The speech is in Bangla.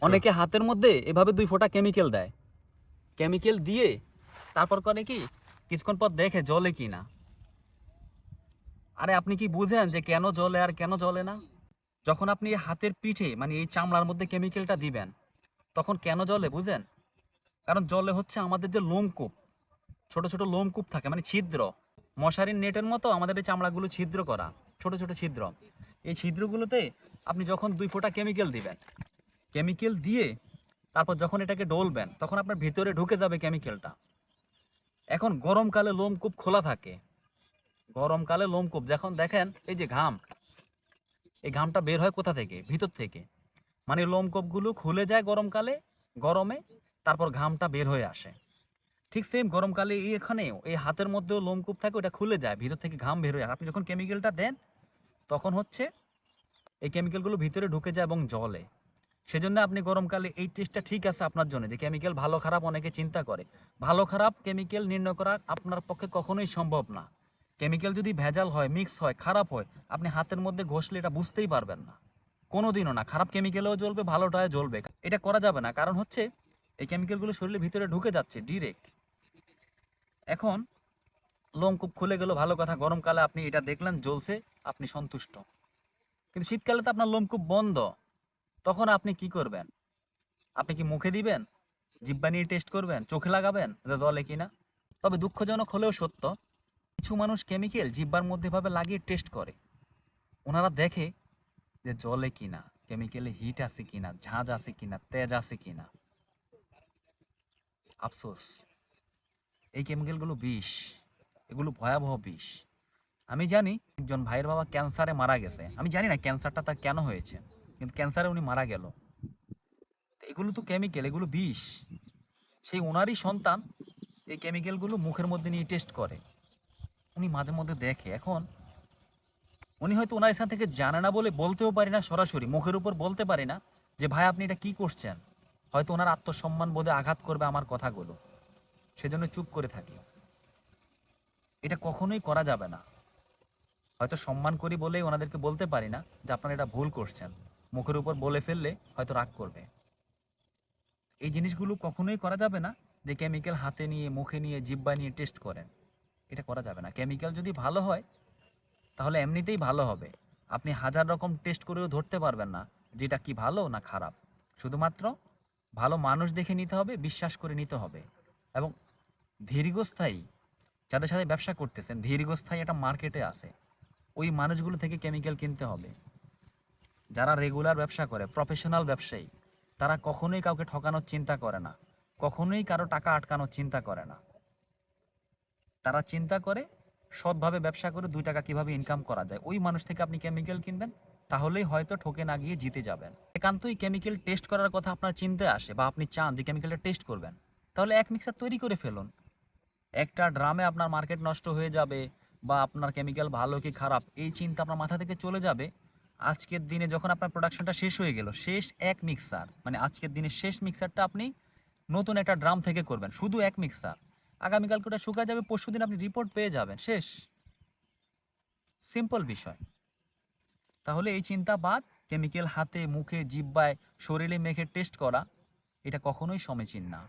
অনেকে হাতের মধ্যে এভাবে 2 ফোঁটা কেমিক্যাল দেয়, কেমিক্যাল দিয়ে তারপর করে কি কিছুক্ষণ পর দেখে জ্বলে কি না। আরে আপনি কি বুঝেন যে কেন জ্বলে আর কেন জ্বলে না? যখন আপনি হাতের পিঠে মানে এই চামড়ার মধ্যে কেমিক্যালটা দিবেন তখন কেন জ্বলে বুঝেন? কারণ জ্বলে হচ্ছে আমাদের যে লোমকূপ, ছোট ছোট লোমকূপ থাকে মানে ছিদ্র, মশারির নেটের মতো আমাদের এই চামড়াগুলো ছিদ্র করা, ছোট ছোট ছিদ্র। এই ছিদ্রগুলোতে আপনি যখন 2 ফোঁটা কেমিক্যাল দিবেন, কেমিক্যাল দিয়ে তারপর যখন এটাকে ডলবেন তখন আপনার ভিতরে ঢুকে যাবে কেমিক্যালটা। এখন গরমকালে লোমকূপ খোলা থাকে, গরমকালে লোমকূপ যখন দেখেন এই যে ঘাম, এই ঘামটা বের হয় কোথা থেকে? ভিতর থেকে। মানে লোমকূপগুলো খুলে যায় গরমকালে, গরমে তারপর ঘামটা বের হয়ে আসে। ঠিক সেম গরমকালে এখানেও এই হাতের মধ্যেও লোমকূপ থাকে, ওটা খুলে যায়, ভিতর থেকে ঘাম বের হয়ে আসে। আপনি যখন কেমিক্যালটা দেন তখন হচ্ছে এই কেমিক্যালগুলো ভিতরে ঢুকে যায় এবং জ্বলে। সেজন্য আপনি গরমকালে এই টেস্টটা ঠিক আছে আপনার জন্য, যে কেমিক্যাল ভালো খারাপ অনেকে চিন্তা করে। ভালো খারাপ কেমিক্যাল নির্ণয় করা আপনার পক্ষে কখনোই সম্ভব না। কেমিক্যাল যদি ভেজাল হয়, মিক্স হয়, খারাপ হয়, আপনি হাতের মধ্যে ঘষলে এটা বুঝতেই পারবেন না, কোনোদিনও না। খারাপ কেমিক্যালেও জ্বলবে, ভালোটায় জ্বলবে, এটা করা যাবে না। কারণ হচ্ছে এই কেমিক্যালগুলো শরীরের ভিতরে ঢুকে যাচ্ছে ডিরেক্ট। এখন লোমকূপ খুলে গেল ভালো কথা, গরমকালে আপনি এটা দেখলেন জ্বলছে, আপনি সন্তুষ্ট। কিন্তু শীতকালে তো আপনার লোমকূপ বন্ধ, তখন আপনি কি করবেন? আপনি কি মুখে দিবেন, জিহ্বা নিয়ে টেস্ট করবেন, চোখে লাগাবেন যে জ্বলে কিনা? তবে দুঃখজনক হলেও সত্য, কিছু মানুষ কেমিক্যাল জিহ্বার মধ্যে ভাবে লাগিয়ে টেস্ট করে। ওনারা দেখে যে জ্বলে কিনা, কেমিক্যালে হিট আছে কিনা, ঝাঁজ আছে কিনা, তেজ আছে কিনা। আফসোস, এই কেমিক্যালগুলো বিষ, এগুলো ভয়াবহ বিষ। আমি জানি একজন ভাইয়ের বাবা ক্যান্সারে মারা গেছে, আমি জানি না ক্যান্সারটা তার কেন হয়েছে, কিন্তু ক্যান্সারে উনি মারা গেল। তো এগুলো তো কেমিক্যাল, এগুলো বিষ। সেই ওনারই সন্তান এই কেমিক্যালগুলো মুখের মধ্যে নিয়ে টেস্ট করে, উনি মাঝে মধ্যে দেখে। এখন উনি হয়তো ওনার এখান থেকে জানে না বলে বলতেও পারি না, সরাসরি মুখের উপর বলতে পারি না যে ভাই আপনি এটা কি করছেন, হয়তো ওনার আত্মসম্মান বোধে আঘাত করবে আমার কথাগুলো, সেজন্য চুপ করে থাকি। এটা কখনোই করা যাবে না। হয়তো সম্মান করি বলেই ওনাদেরকে বলতে পারি না যে আপনারা এটা ভুল করছেন, মুখের উপর বলে ফেললে হয়তো রাগ করবে। এই জিনিসগুলো কখনোই করা যাবে না, যে কেমিক্যাল হাতে নিয়ে, মুখে নিয়ে, জিহ্বা নিয়ে টেস্ট করেন। এটা করা যাবে না। কেমিক্যাল যদি ভালো হয় তাহলে এমনিতেই ভালো হবে, আপনি হাজার রকম টেস্ট করেও ধরতে পারবেন না যেটা কি ভালো না খারাপ। শুধুমাত্র ভালো মানুষ দেখে নিতে হবে, বিশ্বাস করে নিতে হবে। এবং দীর্ঘস্থায়ী, যাদের সাথে ব্যবসা করতেছেন দীর্ঘস্থায়ী একটা মার্কেটে আছে, ওই মানুষগুলো থেকে কেমিক্যাল কিনতে হবে। যারা রেগুলার ব্যবসা করে, প্রফেশনাল ব্যবসায়ী, তারা কখনোই কাউকে ঠকানোর চিন্তা করে না, কখনোই কারো টাকা আটকানোর চিন্তা করে না। তারা চিন্তা করে সৎভাবে ব্যবসা করে 2 টাকা কিভাবে ইনকাম করা যায়। ওই মানুষ থেকে আপনি কেমিক্যাল কিনবেন, তাহলেই হয়তো ঠকে না গিয়ে জিতে যাবেন। একান্তই কেমিক্যাল টেস্ট করার কথা আপনার চিন্তায় আসে বা আপনি চান যে কেমিক্যালটা টেস্ট করবেন, তাহলে এক মিক্সার তৈরি করে ফেলুন। একটা ড্রামে আপনার মার্কেট নষ্ট হয়ে যাবে বা আপনার কেমিক্যাল ভালো কি খারাপ এই চিন্তা আপনার মাথা থেকে চলে যাবে। আজকের দিনে যখন আপনার প্রোডাকশনটা শেষ হয়ে গেল, শেষ এক মিক্সার মানে আজকের দিনের শেষ মিক্সারটা আপনি নতুন একটা ড্রাম থেকে করবেন, শুধু এক মিক্সার। আগামীকালকে ওটা শুকায় যাবে, পরশুদিন আপনি রিপোর্ট পেয়ে যাবেন, শেষ। সিম্পল বিষয়। তাহলে এই চিন্তা বাদ, কেমিক্যাল হাতে, মুখে, জিহ্বায়, শরীরে মেখে টেস্ট করা এটা কখনোই সমীচীন না।